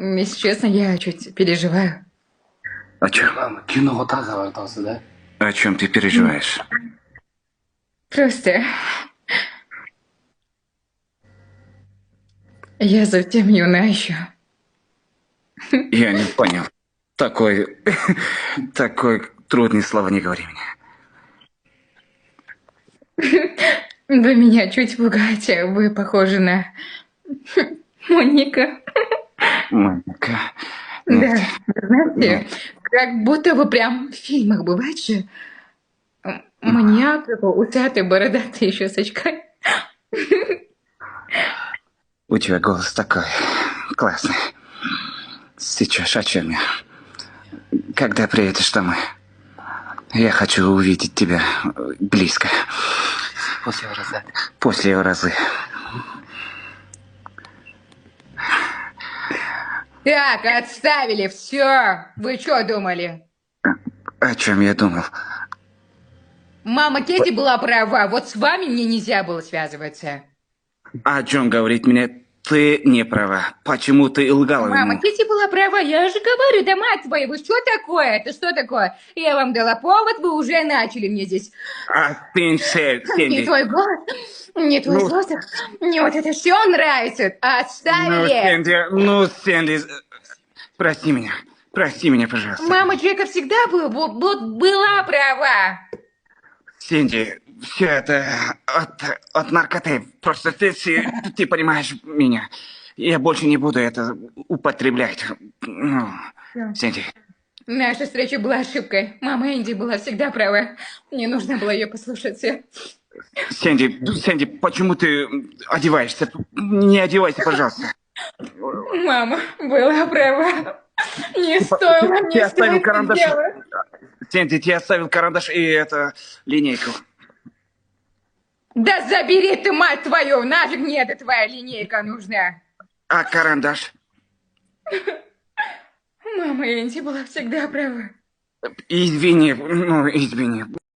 Если честно, я чуть переживаю. О чем? Киноға таза бар даусы да. О чем ты переживаешь? Просто я совсем юна еще. Я не понял. Такой... Такой трудный слова не говори мне. Вы меня чуть пугаете. Вы похожи на Моника. Моника. Да, Нет. знаете, как будто вы прям в фильмах бывает же. Маньяк, такой усатый, бородатый, еще с очками. У тебя голос такой классный. Сейчас о чем я? Когда приедешь домой? Я хочу увидеть тебя близко. После раза. После Евразы. Так, отставили, все. Вы что думали? О чем я думал? Мама Кэти была права. Вот с вами мне нельзя было связываться. О чем говорить мне? Ты не права. Почему ты лгала Мама ему? Кэти была права. Я же говорю, да мать твою, что такое? Это что такое? Я вам дала повод, вы уже начали мне здесь. А ты Не Сэнди. твой голос, не твой Ну, голос. Мне вот это все нравится. Отставили. Сэнди, прости меня. Прости меня, пожалуйста. Мама Джека всегда была права. Сэнди, все это от наркоты. Просто ты понимаешь меня. Я больше не буду это употреблять. Ну, Всё. Сэнди, Наша встреча была ошибкой. Мама Энди была всегда права. Мне нужно было ее послушаться. Сэнди, почему ты одеваешься? Не одевайся, пожалуйста. Мама была права. Не стоило Ты мне оставил это карандаш. делать. Сэнди, ты оставил карандаш и линейку. Да забери ты, мать твою! Нафиг мне эта твоя линейка нужна. А карандаш? Мама Энди была всегда права. Извини, извини.